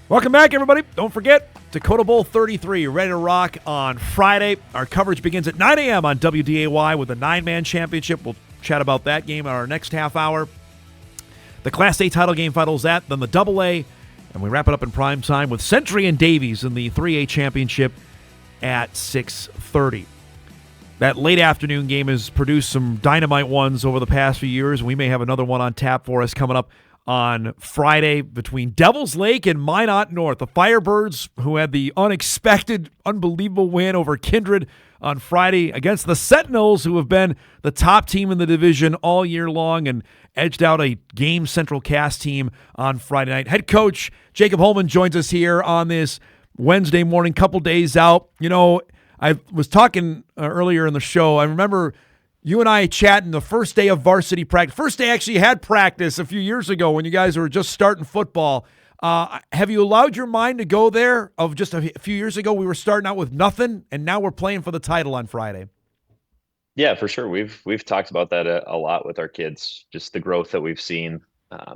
Welcome back, everybody. Don't forget, Dakota Bowl 33, ready to rock on Friday. Our coverage begins at 9 a.m. on WDAY with a 9-man championship. We'll chat about that game in our next half hour. The Class A title game follows that, then the Double A, and we wrap it up in prime time with Century and Davies in the 3A championship at 6:30. That late afternoon game has produced some dynamite ones over the past few years. We may have another one on tap for us coming up on Friday between Devil's Lake and Minot North. The Firebirds, who had the unexpected, unbelievable win over Kindred on Friday against the Sentinels, who have been the top team in the division all year long and edged out a Game Central cast team on Friday night. Head coach Jacob Holmen joins us here on this Wednesday morning, couple days out. You know, I was talking earlier in the show. I remember you and I chatting the first day of varsity practice. First day I actually had practice a few years ago when you guys were just starting football. Have you allowed your mind to go there of just a few years ago we were starting out with nothing, and now we're playing for the title on Friday? Yeah, for sure. We've talked about that a lot with our kids, just the growth that we've seen,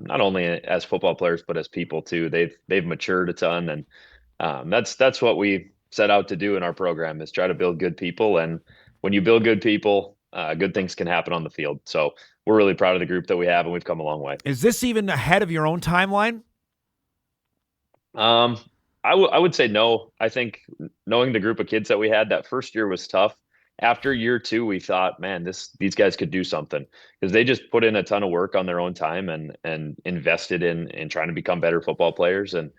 not only as football players, but as people too. They've matured a ton, and that's what we set out to do in our program is try to build good people. And when you build good people, good things can happen on the field. So we're really proud of the group that we have, and we've come a long way. Is this even ahead of your own timeline? Um, I would say no. I think knowing the group of kids that we had, that first year was tough. After year two, we thought, man, these guys could do something because they just put in a ton of work on their own time and invested in trying to become better football players. And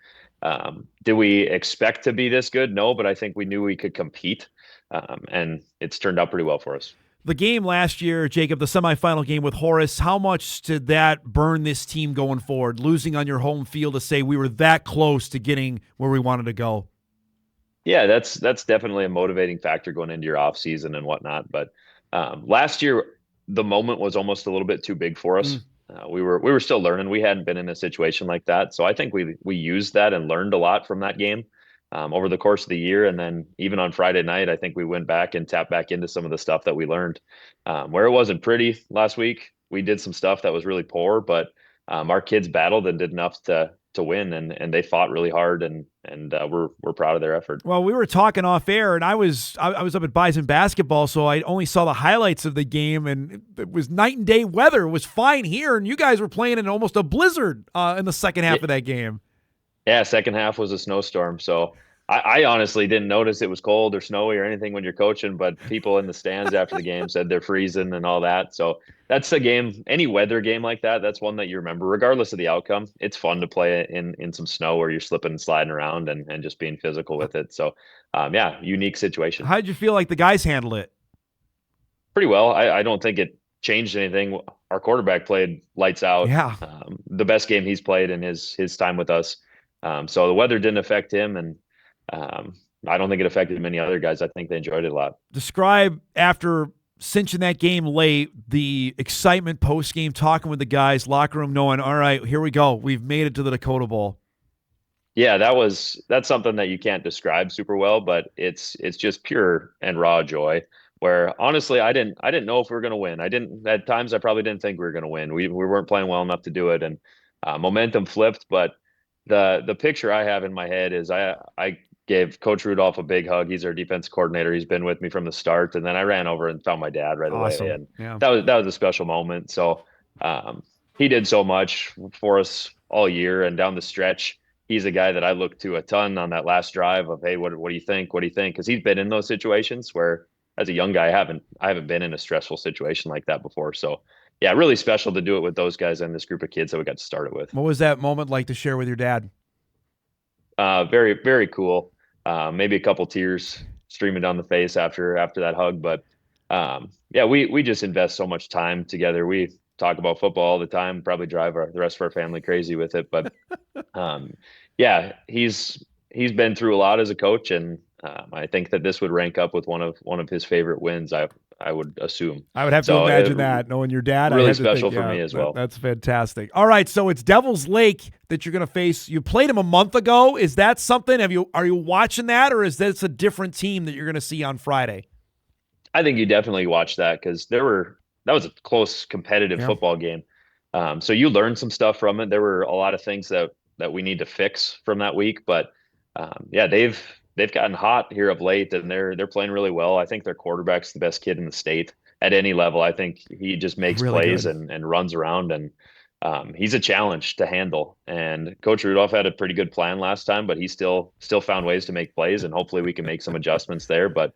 did we expect to be this good? No, but I think we knew we could compete, and it's turned out pretty well for us. The game last year, Jacob, the semifinal game with Horace, how much did that burn this team going forward, losing on your home field to say we were that close to getting where we wanted to go? Yeah, that's definitely a motivating factor going into your off season and whatnot. But last year, the moment was almost a little bit too big for us. We were still learning. We hadn't been in a situation like that, so I think we used that and learned a lot from that game over the course of the year. And then even on Friday night, I think we went back and tapped back into some of the stuff that we learned. Where it wasn't pretty last week, we did some stuff that was really poor, but our kids battled and did enough to win, and they fought really hard, and we're proud of their effort. Well, we were talking off air, and I was up at Bison basketball, so I only saw the highlights of the game, and it was night and day weather. It was fine here, and you guys were playing in almost a blizzard in the second half of that game. Yeah, second half was a snowstorm, so I honestly didn't notice it was cold or snowy or anything when you're coaching, but people in the stands after the game said they're freezing and all that. So that's a game, any weather game like that, that's one that you remember, regardless of the outcome. It's fun to play in some snow where you're slipping and sliding around and just being physical with it. So, yeah, unique situation. How did you feel like the guys handled it? Pretty well. I don't think it changed anything. Our quarterback played lights out. Yeah. The best game he's played in his time with us. So the weather didn't affect him, and I don't think it affected many other guys. I think they enjoyed it a lot. Describe, after cinching that game late, the excitement post-game, talking with the guys, locker room, knowing, all right, here we go. We've made it to the Dakota Bowl. Yeah, that's something that you can't describe super well, but it's just pure and raw joy. Where honestly, I didn't know if we were going to win. At times I probably didn't think we were going to win. We weren't playing well enough to do it, and momentum flipped. But the picture I have in my head is I gave Coach Rudolph a big hug. He's our defense coordinator. He's been with me from the start. And then I ran over and found my dad right Awesome. away. And Yeah. that was a special moment. So he did so much for us all year, and down the stretch, he's a guy that I look to a ton on that last drive of, hey, what do you think? What do you think? Because he's been in those situations where as a young guy, I haven't been in a stressful situation like that before. So yeah, really special to do it with those guys and this group of kids that we got to start it with. What was that moment like to share with your dad? Very, very cool. Maybe a couple tears streaming down the face after that hug. But yeah, we just invest so much time together. We talk about football all the time, probably drive the rest of our family crazy with it. But yeah, he's been through a lot as a coach, and I think that this would rank up with one of his favorite wins. I would assume. I would have to imagine that, knowing your dad. Really special for me as well. That's fantastic. All right, so it's Devil's Lake that you're going to face. You played him a month ago. Is that something? Are you watching that, or is this a different team that you're going to see on Friday? I think you definitely watch that because that was a close competitive football game. So you learned some stuff from it. There were a lot of things that that we need to fix from that week. But yeah, they've gotten hot here of late, and they're playing really well. I think their quarterback's the best kid in the state at any level. I think he just makes Really plays good. and runs around, and he's a challenge to handle. And Coach Rudolph had a pretty good plan last time, but he still found ways to make plays, and hopefully we can make some adjustments there. But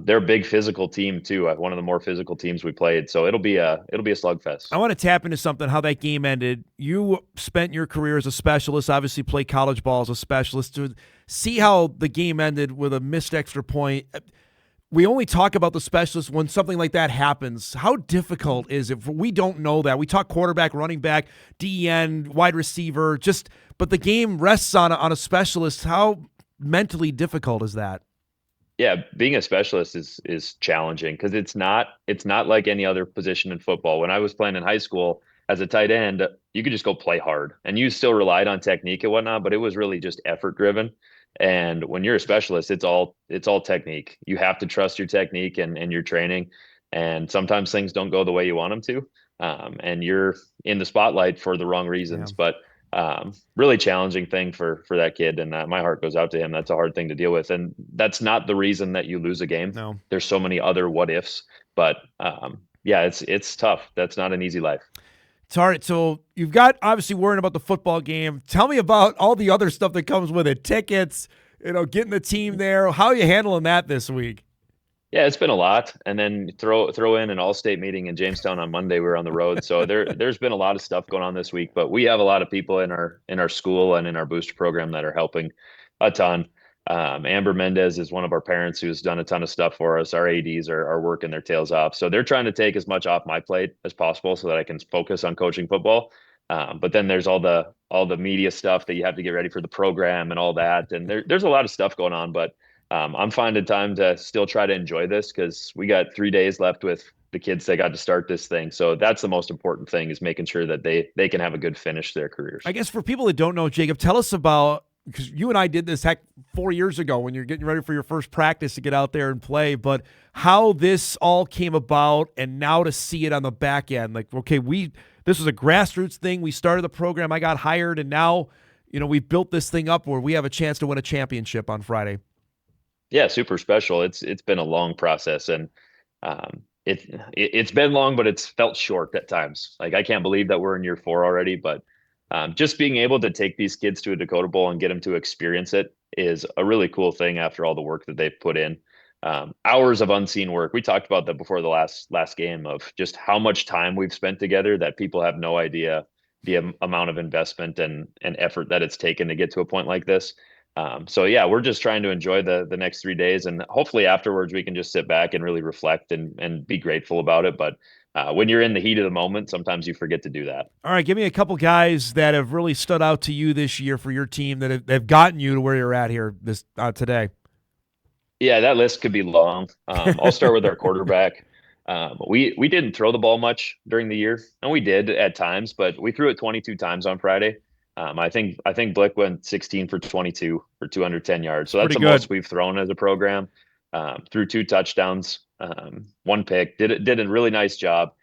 they're a big physical team too. One of the more physical teams we played, so it'll be a slugfest. I want to tap into something, how that game ended. You spent your career as a specialist, obviously played college ball as a specialist. To see how the game ended with a missed extra point, we only talk about the specialists when something like that happens. How difficult is it? We don't know that. We talk quarterback, running back, DN, wide receiver, but the game rests on a specialist. How mentally difficult is that? Yeah, being a specialist is challenging because it's not like any other position in football. When I was playing in high school as a tight end, you could just go play hard and you still relied on technique and whatnot, but it was really just effort driven. And when you're a specialist, it's all technique. You have to trust your technique and your training. And sometimes things don't go the way you want them to. And you're in the spotlight for the wrong Yeah. reasons. But really challenging thing for that kid, and my heart goes out to him. That's a hard thing to deal with, and that's not the reason that you lose a game. No. There's so many other what ifs, but yeah, it's tough. That's not an easy life. It's hard. So you've got obviously worrying about the football game. Tell me about all the other stuff that comes with it. Tickets, getting the team there. How are you handling that this week? Yeah, it's been a lot, and then throw in an all-state meeting in Jamestown on Monday. We were on the road, so there's been a lot of stuff going on this week. But we have a lot of people in our school and in our booster program that are helping a ton. Amber Mendez is one of our parents who's done a ton of stuff for us. Our ADs are working their tails off, so they're trying to take as much off my plate as possible so that I can focus on coaching football. But then there's all the media stuff that you have to get ready for the program and all that, and there's a lot of stuff going on, but. I'm finding time to still try to enjoy this because we got 3 days left with the kids that got to start this thing. So that's the most important thing, is making sure that they can have a good finish to their careers. I guess for people that don't know, Jacob, tell us about, because you and I did this 4 years ago when you're getting ready for your first practice to get out there and play, but how this all came about and now to see it on the back end. Like, okay, this was a grassroots thing. We started the program. I got hired, and now, we've built this thing up where we have a chance to win a championship on Friday. Yeah, super special. It's been a long process, and it's been long, but it's felt short at times. Like, I can't believe that we're in year 4 already, but just being able to take these kids to a Dakota Bowl and get them to experience it is a really cool thing after all the work that they've put in. Hours of unseen work. We talked about that before the last game, of just how much time we've spent together that people have no idea the amount of investment and effort that it's taken to get to a point like this. So yeah, we're just trying to enjoy the next 3 days, and hopefully afterwards we can just sit back and really reflect and be grateful about it. But when you're in the heat of the moment, sometimes you forget to do that. All right, give me a couple guys that have really stood out to you this year for your team that have gotten you to where you're at here today. Yeah, that list could be long. I'll start with our quarterback. We didn't throw the ball much during the year, and we did at times, but we threw it 22 times on Friday. I think Blick went 16 for 22 for 210 yards. So that's the most we've thrown as a program. Threw 2 touchdowns, 1 pick. Did a really nice job.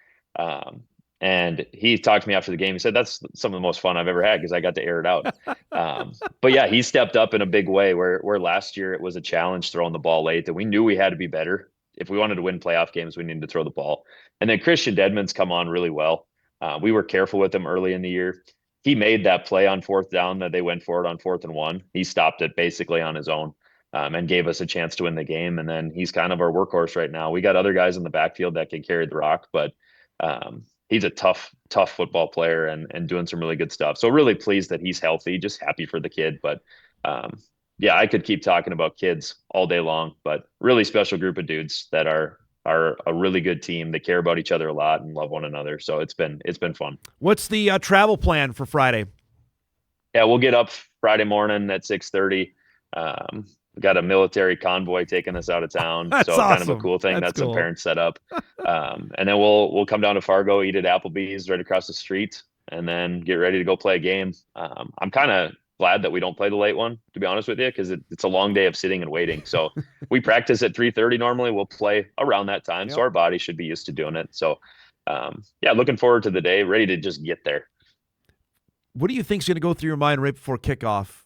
And he talked to me after the game. He said that's some of the most fun I've ever had because I got to air it out. But yeah, he stepped up in a big way. Where last year it was a challenge throwing the ball late, and we knew we had to be better. If we wanted to win playoff games, we needed to throw the ball. And then Christian Dedman's come on really well. We were careful with him early in the year. He made that play on 4th down that they went for it on 4th and 1. He stopped it basically on his own, and gave us a chance to win the game. And then he's kind of our workhorse right now. We got other guys in the backfield that can carry the rock, but he's a tough football player and doing some really good stuff. So really pleased that he's healthy, just happy for the kid. But yeah, I could keep talking about kids all day long, but really special group of dudes that are a really good team. They care about each other a lot and love one another. So it's been fun. What's the travel plan for Friday? Yeah, we'll get up Friday morning at 6:30. We got a military convoy taking us out of town. That's so awesome. Kind of a cool thing. That's cool. Some parents set up. And then we'll come down to Fargo, eat at Applebee's right across the street, and then get ready to go play a game. I'm kind of glad that we don't play the late one, to be honest with you, because it's a long day of sitting and waiting. So we practice at 3:30 normally. We'll play around that time, so our body should be used to doing it. So yeah, looking forward to the day, ready to just get there. what do you think is going to go through your mind right before kickoff?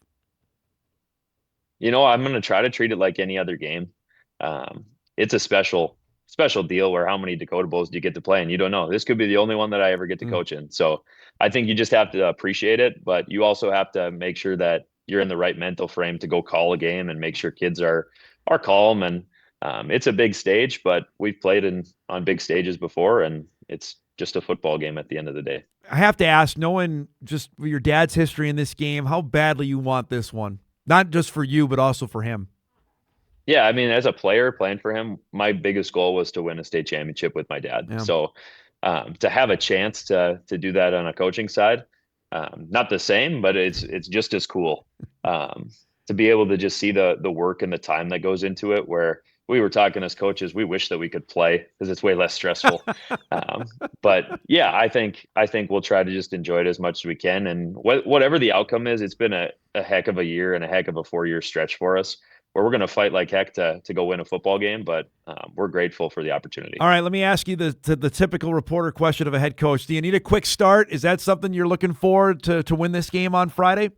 I'm going to try to treat it like any other game. It's a special deal where how many Dakota Bowls do you get to play? And you don't know. This could be the only one that I ever get to coach in. So I think you just have to appreciate it, but you also have to make sure that you're in the right mental frame to go call a game and make sure kids are calm. And it's a big stage, but we've played on big stages before, and it's just a football game at the end of the day. I have to ask, knowing just your dad's history in this game, how badly you want this one, not just for you, but also for him. Yeah, I mean, as a player playing for him, my biggest goal was to win a state championship with my dad. Yeah. So to have a chance to do that on a coaching side, not the same, but it's just as cool to be able to just see the work and the time that goes into it, where we were talking as coaches, we wish that we could play because it's way less stressful. But yeah, I think we'll try to just enjoy it as much as we can. And whatever the outcome is, it's been a heck of a year and a heck of a 4-year stretch for us, where we're going to fight like heck to go win a football game, but we're grateful for the opportunity. All right, let me ask you the typical reporter question of a head coach. Do you need a quick start? Is that something you're looking forward to win this game on Friday?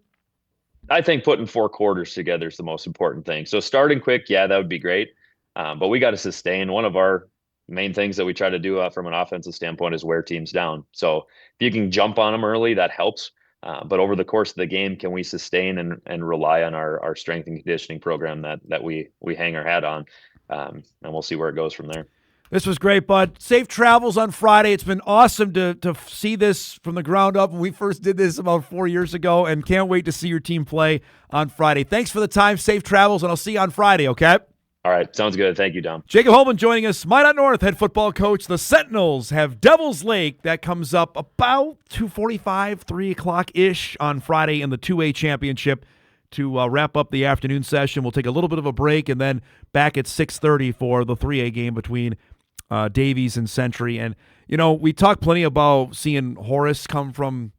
I think putting 4 quarters together is the most important thing. So starting quick, yeah, that would be great. But we got to sustain. One of our main things that we try to do from an offensive standpoint is wear teams down. So if you can jump on them early, that helps. But over the course of the game, can we sustain and rely on our strength and conditioning program that we hang our hat on? And we'll see where it goes from there. This was great, bud. Safe travels on Friday. It's been awesome to see this from the ground up. We first did this about 4 years ago, and can't wait to see your team play on Friday. Thanks for the time. Safe travels, and I'll see you on Friday, okay? All right. Sounds good. Thank you, Dom. Jacob Holmen joining us. Minot North head football coach. The Sentinels have Devil's Lake. That comes up about 2:45, 3 o'clock-ish on Friday in the 2A championship to wrap up the afternoon session. We'll take a little bit of a break and then back at 6:30 for the 3A game between Davies and Century. And, we talked plenty about seeing Horace come from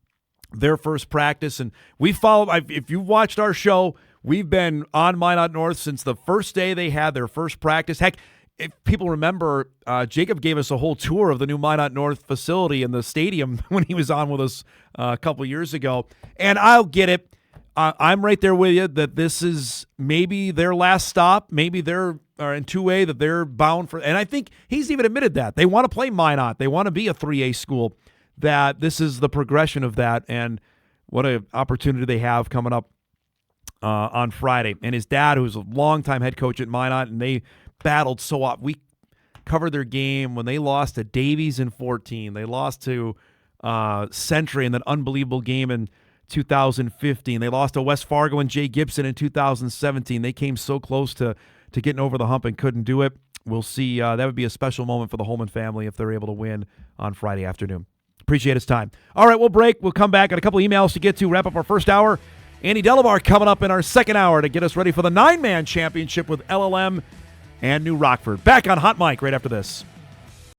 their first practice. And we follow, if you've watched our show, we've been on Minot North since the first day they had their first practice. Heck, if people remember, Jacob gave us a whole tour of the new Minot North facility in the stadium when he was on with us a couple years ago. And I'll get it. I'm right there with you that this is maybe their last stop. Maybe they're in 2A, that they're bound for. And I think he's even admitted that. They want to play Minot. They want to be a 3A school, that this is the progression of that. And what an opportunity they have coming up on Friday. And his dad, who's a longtime head coach at Minot, and they battled so often. We covered their game when they lost to Davies in 14. They lost to Century in that unbelievable game in 2015. They lost to West Fargo and Jay Gibson in 2017. They came so close to getting over the hump and couldn't do it. We'll see. That would be a special moment for the Holmen family if they're able to win on Friday afternoon. Appreciate his time. All right, we'll break. We'll come back. Got a couple emails to get to, wrap up our first hour. Andy Delabar coming up in our second hour to get us ready for the 9-man championship with LLM and New Rockford. Back on Hot Mic right after this.